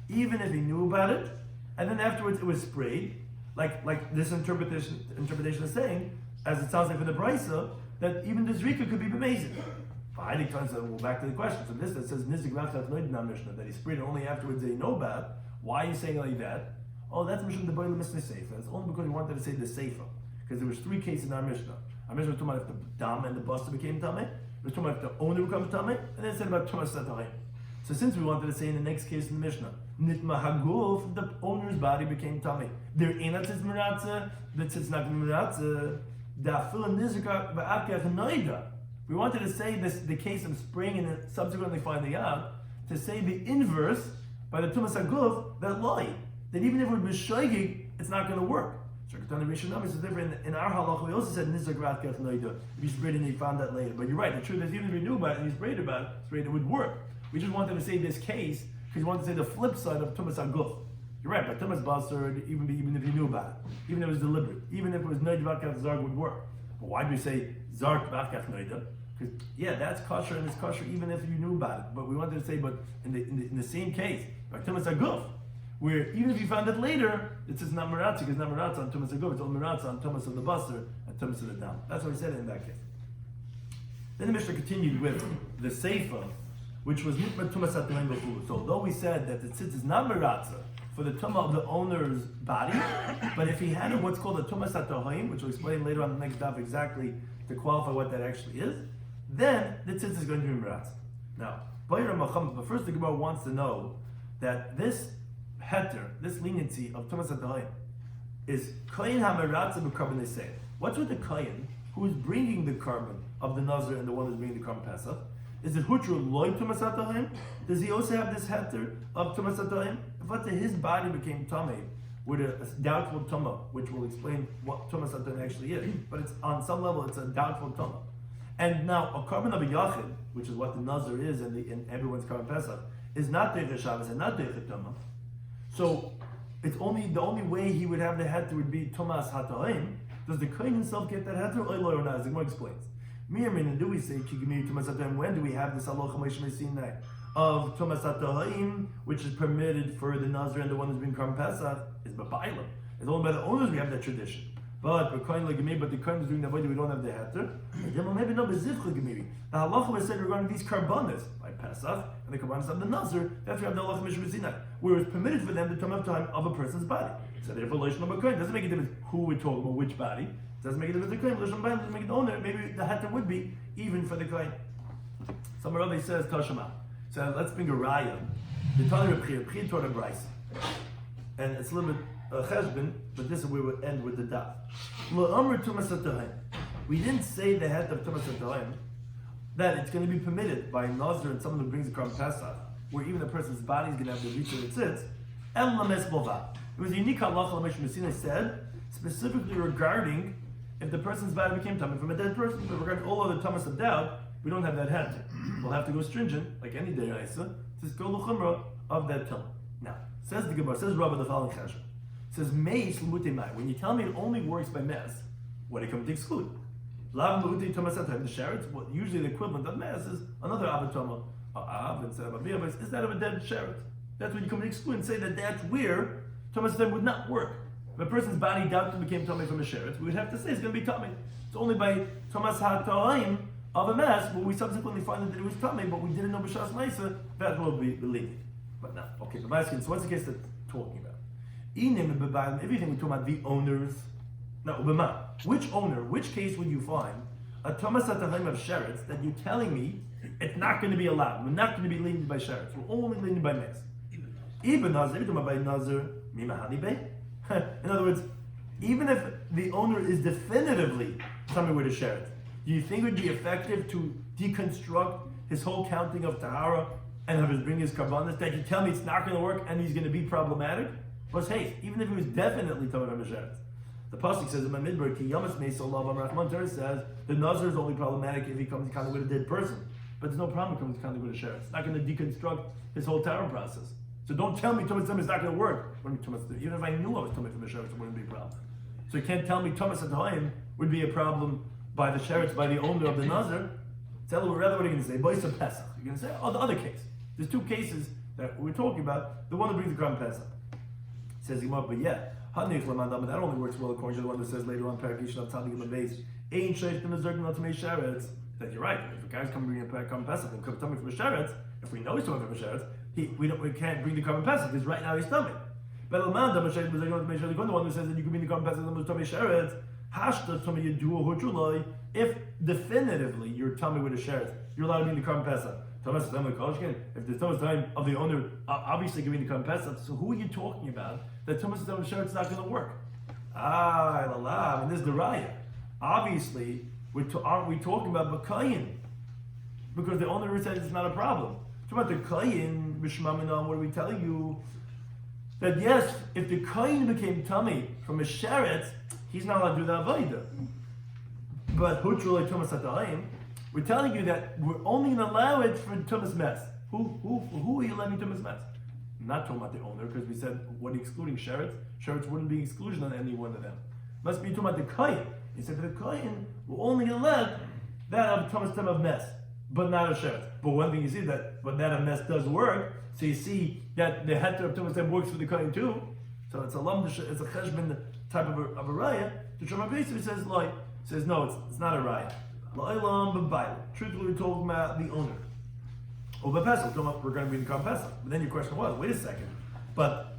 even if he knew about it, and then afterwards it was sprayed, like this interpretation is saying, as it sounds like for the brisa, that even the zrika could be b'mezid. Well, back to the question. So this that says nizik v'achas noid in our Mishnah that he sprayed it only afterwards they know about. Why are you saying like that? Oh, that's Mishnah the Boile Mishnah Seifa. It's only because we wanted to say the Seifa. Because there was three cases in our Mishnah. Our Mishnah was talking about if the dam and the buster became tameh. It was talking about if the owner becomes tameh. And then it said about tumas satahim. So since we wanted to say in the next case in the Mishnah, nitma haguf, the owner's body became tameh. There ain't a tzitz meratza, the tzitz not meratza, dafil nizika v'akach noida. We wanted to say this, the case of spraying and subsequently finding out, to say the inverse by the tumas haguf, that lie. That even if it was b'shogeg, it's not going to work. So is different. In our halacha, we also said nizak rat kach noida. If you sprayed it and you found that later. But you're right, the truth is even if you knew about it and you sprayed it would work. We just wanted to say this case because we wanted to say the flip side of tumas haguf. You're right, but tumas basar, even if you knew about it, even if it was deliberate, even if it was noid vakach zarg would work. But why do we say zarg vakach noida? Because that's kosher and it's kosher even if you knew about it. But we wanted to say, but in the same case, like tumas haguf, where even if you found it later, it says not meratza because not meratza on tumas haguf, it's all meratza on tumas of the basar and tumas of the dam. That's what we said in that case. Then the Mishnah continued with the seifa, which was nitma tumas hatoim b'chulu. So although we said that the tzitz is not meratza for the tumah of the owner's body, but if he had what's called a tumas hatoim, which we'll explain later on the next daf exactly to qualify what that actually is, then the tzitz is going to be meratza. Now, but first the Gemara wants to know that this heter, this leniency of tumas hatoim, is kohen hameratza b'karban nesei. What's with the kohen who is bringing the carbon of the nazir and the one who's bringing the carbon pesach? Is it hutru loy tumas hatoim? Does he also have this heter of tumas hatoim? If let's say his body became tamei with a doubtful tumah, which will explain what tumas hatoim actually is, but it's on some level it's a doubtful tumah. And now a carbon of a yachid, which is what the nazir is in everyone's carbon pesach, is not deicha Shabbos and not deicha tumah. So it's the only way he would have the heter would be tumas hatoim. Does the kohen himself get that heter or not? As the Gemara explains. Do we say when do we have this halacha Moshe of tumas hatoim, which is permitted for the nazir and the one who's been carbon pesach is b'bailam. It's only by the owners we have that tradition. But the kohen is doing the way we don't have the heter. Maybe no bezivcha gemiri. The halacha was said regarding these karbanas by pesach and the karbanas of the nazir. That's where we have the halacha Moshe where it's permitted for them to tumah time of a person's body. So therefore, loishon of a kohen doesn't make a difference who we're talking about, which body. It doesn't make a difference the kohen. Loishon b'ayim doesn't make it the owner. Maybe the heter would be even for the kohen. Some Rabbi says tashema. So let's bring a raya. The Tanya of Chiyah taught a brayso, and it's a little bit cheshbon, but this is where we will end with the daf. L'amr tumas hatoim. We didn't say the heter of tumas hatoim that it's going to be permitted by a nazir and someone who brings a carbon pesach, where even a person's body is going to have the reach of its tzitz. El lames bova. It was a unique halacha Moshe said specifically regarding if the person's body became tummy from a dead person. But regarding all other tummas of doubt, we don't have that heter. We'll have to go stringent, like any deraisa, to go the chumrah of that tumah. Now, says the Gemara, says Rabbi the following cheshbon. Says meis l'mutei mai. When you tell me it only works by mes, what do you come to exclude? Lav l'mutei tumas atam. The sheretz, what usually the equivalent of mes is another avatoma. Av instead of a bia, is that of a dead sheretz? That's when you come to exclude and say that that's where tumas atam would not work. If a person's body doubted became tummy from a sheretz, we would have to say it's going to be tummy. It's only by tumas ha'toim of a mess, but we subsequently find that it was tummy, but we didn't know b'shas ma'isa. That will be believed. But now, okay, so what's the case that talking about? Everything we talk about the owners. Now, which owner, which case would you find a Thomas Atahim of Sheretz that you're telling me it's not going to be allowed? We're not going to be lenient by Sheretz. We're only lenient by Mez. Even Nazir, every time by Nazir, Mimahani Bey. In other words, even if the owner is definitively coming with a Sheretz, do you think it would be effective to deconstruct his whole counting of Tahara and have his bring his karbanas that you tell me it's not going to work and he's going to be problematic? Plus, hey, even if he was definitely talking about Sheretz. The pasuk says in my midbar, Ki Yamas Meisalav Amrachman Torah says the Nazir is only problematic if he comes in contact with a dead person. But there's no problem if he comes in contact with a Sheretz. It's not going to deconstruct his whole Torah process. So don't tell me Tumas Tum is not going to work. Even if I knew I was Tumas from a Sheretz, it wouldn't be a problem. So you can't tell me Tumas Atahim would be a problem by the Sheretz, by the owner of the Nazir. Tell me rather what are you going to say? Bois of Pesach. You're going to say, oh, the other case. There's two cases that we're talking about. The one that brings the Korban Pesach. Says Gemara, but yeah, that only works well according to the one that says later on, Parakish of Tzadik and Beis, Ain't Sheish the Nazir not to make Sheretz. That you're right. If a guy's coming bringing a Korban Pesach and coming from a Sheretz, if we know he's coming from a Sheretz, we can't bring the Korban Pesach because right now he's coming. But the one who says that you can bring the Korban Pesach and the Sheretz, Hashta Tomei Yedu Hochulai. If definitively you're tummy with a Sheretz, you're allowed to bring the Korban Pesach. If the Thomas time of the owner obviously giving the Korban Pesach, so who are you talking about that Thomas time of Sheretz is not going to work? And this is the raya. Obviously, aren't we talking about Bakayin? Because the owner says it's not a problem. Talking about the Kayin, Bishmaminam, what are we telling you? That yes, if the Kayin became tummy from a Sheretz, he's not allowed to do the Avodah. But Hutrulay Thomas Atahim, we're telling you that we're only going to allow it for Tumas Mess. Who are you letting Tumas Mess? Not talking about the owner, because we said, what are you excluding? Sheretz? Sheretz wouldn't be exclusion on any one of them. Must be talking about the Kayin. He said, for the Kayin, we're only going to let that of Tumas Tem of Mess, but not of Sheretz. But one thing you see but that of Mess does work, so you see that the heter of Tumas Tem works for the Kayin too. So it's a cheshbon type of a raya. The Shema basically says no, it's not a raya. Truthfully, we're talking about the owner. We're going to be in the Korban Pesach. But then your question was, wait a second, but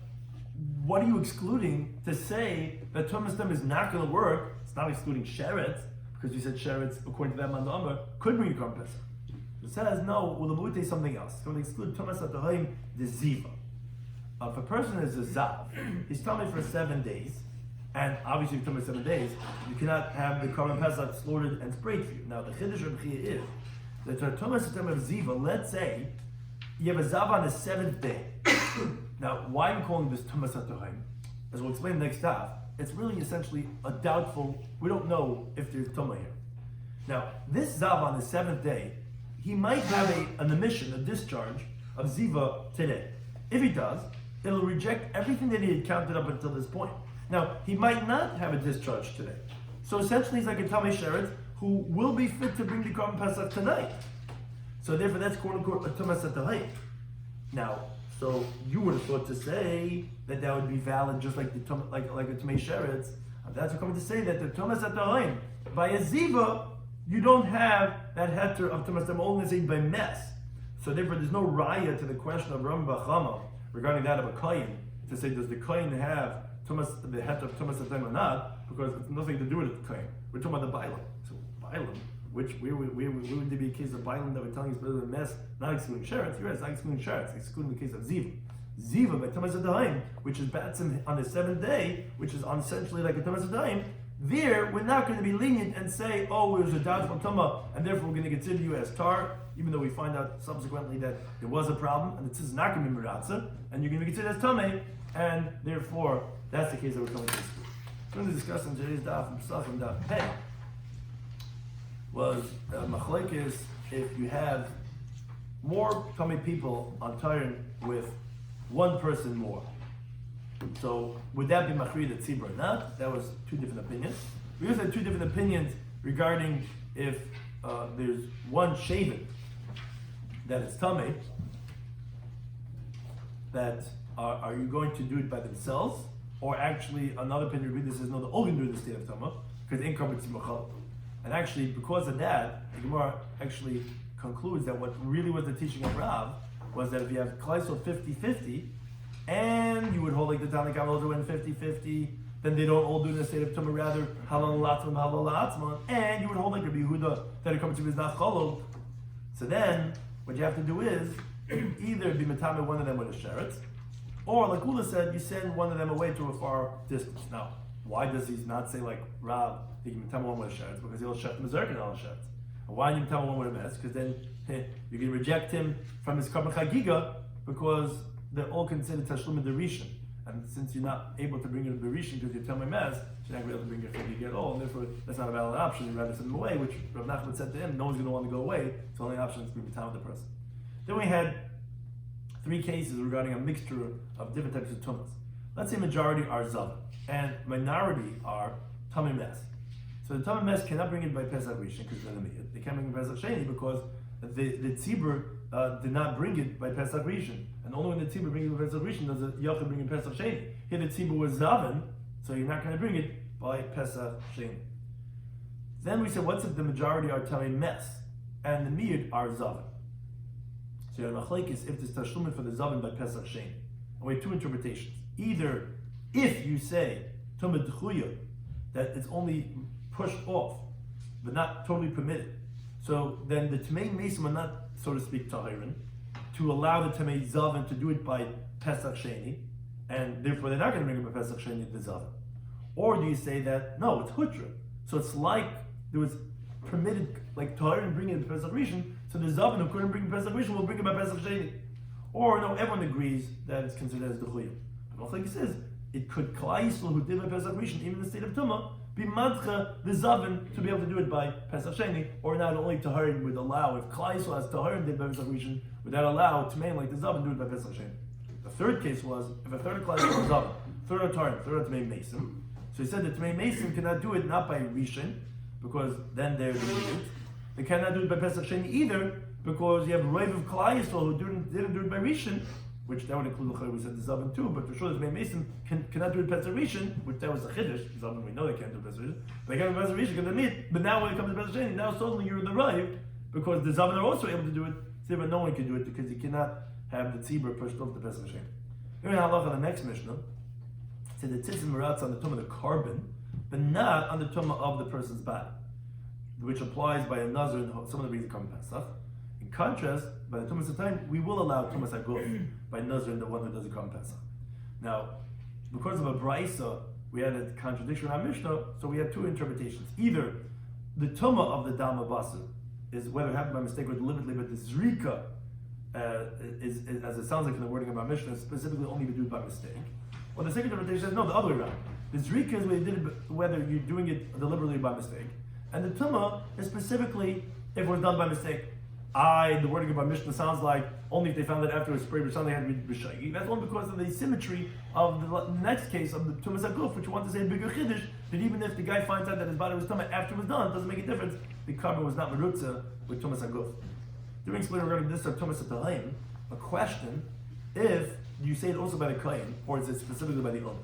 what are you excluding to say that Tumas Tem is not going to work? It's not excluding Sheretz, because you said Sheretz, according to that man, the Amr, could bring the Korban Pesach. It says, no, well, the Mute is something else. It's going to exclude Tumas Atahim, the Ziva. If a person is a Zav, he's tummy for 7 days, and obviously, if you 7 days, you cannot have the Korban Pesach slaughtered and sprayed for you. Now, the Chiddush of B'chia is that the Tumas of Ziva, let's say, you have a Zav on the 7th day. Now, why I'm calling this Tumas HaTohaim, as we'll explain next Daf, it's really essentially a doubtful, we don't know if there's Tumah here. Now, this Zav on the 7th day, he might have an emission, a discharge of Ziva today. If he does, it'll reject everything that he had counted up until this point. Now, he might not have a discharge today. So essentially, he's like a Tamei Sheretz who will be fit to bring the Korban Pesach tonight. So therefore, that's quote-unquote a Tumas HaTohaim. Now, so you would have thought to say that would be valid just like the like a Tamei Sheretz. That's coming to say that the Tumas HaTohaim, by a Ziva, you don't have that heter of Tumas HaTohaim only say by mess. So therefore, there's no raya to the question of Ram Bachama regarding that of a Kayin to say, does the Kayin have the heter of Tumas HaTohaim or not? Because it's nothing to do with the Kayin. We're talking about the Bailam. So Bailam, where would there be a case of Bailam that we're telling is better than mess, not excluding Sheretz? You're right, it's not excluding Sheretz, excluding the case of Ziva. Ziva by Tumas HaTohaim, which is Batsim on the 7th day, which is essentially like a Tumas HaTohaim, there we're not going to be lenient and say, oh, it was a doubtful Tumah, and therefore we're going to consider you as tar, even though we find out subsequently that there was a problem, and it's not going to be Miratza, and you're going to be considered as Tameh, and therefore that's the case that we're coming to this. We're going to discuss in today's Daf and Pesachim Daf Hey was machlekes if you have more tummy people on Tyron with one person more. So would that be machri the tzibur or not? That was two different opinions. We also had two different opinions regarding if there's one shaven that is tummy, that are you going to do it by themselves, or actually another opinion read this says no, they're all going to do it in the state of Tumah because income is tzibur. And actually, because of that, the Gemara actually concludes that what really was the teaching of Rav was that if you have Klaisel 50-50, and you would hold like the Tanakh holds in 50-50, then they don't all do it in the state of Tumah, rather halal la'atzman, and you would hold like Rabbi Yehuda that it comes to his nas cholol. So then, what you have to do is either be matame one of them with a sheret, or like Ula said, you send one of them away to a far distance. Now, why does he not say like Rav, that you matame one with a sheret? Because he'll shut the mezerkin on a sheret. And why do you matame one with a mess? Because then you can reject him from his karban chagiga, because they're all considered tashlum derishon. And since you're not able to bring it to derishon because you tell my mess, you're not going to be able to bring it chagiga at all, and therefore that's not a valid option. You'd rather send them away, which Rav Nachman said to him, no one's going to want to go away, so the only option is to be matame the person. Then we had three cases regarding a mixture of different types of tumas. Let's say majority are zav, and minority are tummy mess. So the tummy mess cannot bring it by Pesach Rishon because they're the miyut. They can't bring it by Pesach Sheni because the tzibur did not bring it by Pesach Rishon. And only when the tzibur brings it by Pesach Rishon does the yachid bring it Pesach Sheni. Here the tzibur was zaven, so you're not going to bring it by Pesach Sheni. Then we said, what's if the majority are tummy mess and the miyut are zaven? So your machlekes if there's tashlumin for the zaven by Pesach Sheni. And we have two interpretations. Either if you say tumah d'chuya, that it's only pushed off, but not totally permitted. So then the Tamei Mesim are not, so to speak, Tahirin, to allow the Tamei Zaven to do it by Pesach Sheni, and therefore they're not going to bring it by Pesach Sheni the Zaven. Or do you say that, no, it's Hutra. So it's like there was permitted, like Tahirin bringing it by Pesach Rishon, so the Zaven who couldn't bring it by Pesach Rishon will bring it by Pesach Sheni. Or no, everyone agrees that it's considered as D'chuya. But like he says, it could Klai Yisrael who did by Pesach Rishon, even in the state of Tumah, be madcha the zaven to be able to do it by Pesach Sheni, or not only Taharim would allow, if Klai Yisrael as Taharim did by Pesach Rishon, would that allow Tmein like the zaven do it by Pesach Sheni. The third case was, if a third of Klai Yisrael is zaven, third of Taharim, third of Tmein Mason, so he said that Tmein Mason cannot do it not by Rishon, because then they're the They cannot do it by Pesach Sheni either, because you have Rav of Klai Yisrael who didn't do it by Rishon, which that would include the we said the Zaven too, but for sure the Tmein Mason cannot do it Pesach Rishon, which that was the Chiddush. Zaven we know they can't do Pesach Rishon. They can't do Pesach Rishon because they meet. But now when it comes to Pesach Sheni, now suddenly you're in the Rav, because the Zaven are also able to do it. So but no one can do it because you cannot have the tzibur pushed off the Pesach Sheni. Here in Halacha, the next Mishnah said the tzitzim meratz on the tumah of the carbon, but not on the tumah of the person's body, which applies by a nazar and some of the reasons come Pesach. In contrast, by the Tumas time, we will allow Tumas HaGuf by Nazir and the one who doesn't come Pesach. Now, because of a Braisa, we had a contradiction in our Mishnah, so we had two interpretations. Either the Tumah of the Dama Basar is whether it happened by mistake or deliberately, but the Zrika is, as it sounds like in the wording of our Mishnah, is specifically only be done by mistake. Or the second interpretation says, no, the other way around. The Zrika is whether, whether you're doing it deliberately by mistake. And the Tumah is specifically if it was done by mistake. The wording of our Mishnah sounds like only if they found it after it was sprayed or something had to be b'shagi. That's only because of the symmetry of the next case of the Tumas HaGuf, which you want to say bigger chiddush, that even if the guy finds out that his body was tumah after it was done, it doesn't make a difference. The carbon was not merutza with Tumas HaGuf. During explaining regarding this of Tumas HaTahim, a question, if you say it also by the Kohen, or is it specifically by the owners?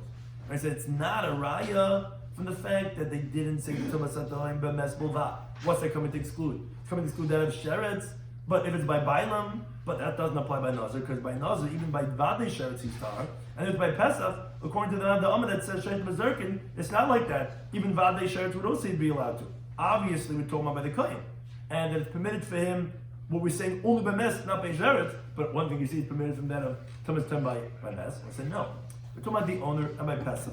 I said it's not a raya from the fact that they didn't say Tumas HaTahim b'mes b'va. What's that coming to exclude? It's coming to exclude that of Sheretz. But if it's by Bailam, but that doesn't apply by Nazir, because by Nazir, even by Vadei Sheretz he's tar. And if it's by Pesach, according to the Amma that says Sheit Mazerkin, it's not like that. Even Vadei Sheretz would also be allowed to. Obviously, we're talking about by the Kohen. And that it's permitted for him, what we're saying, only by Mes, not by Sheretz, but one thing you see is permitted from that of Tumas Tem by Mes. I said, no. We're talking about the owner and by Pesach.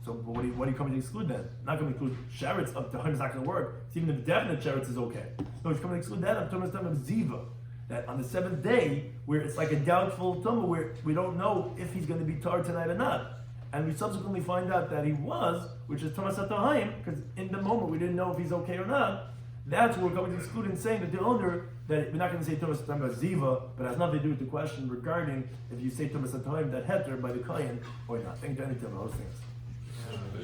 So what are you coming to exclude then? Not going to include Sheretz of the is not going to work. It's even if definite Sheretz is okay. No, it's coming to exclude that of Tumas Tem of Ziva. That on the seventh day, where it's like a doubtful tumah, where we don't know if he's going to be tar tonight or not. and we subsequently find out that he was, which is Tumas HaTohaim, because in the moment we didn't know if he's okay or not, that's what we're going to exclude in saying that the owner, that we're not going to say Tumas HaTohaim Ziva, but it has nothing to do with the question regarding if you say Tumas HaTohaim that heter by the Kohen or not. Think to any of those things.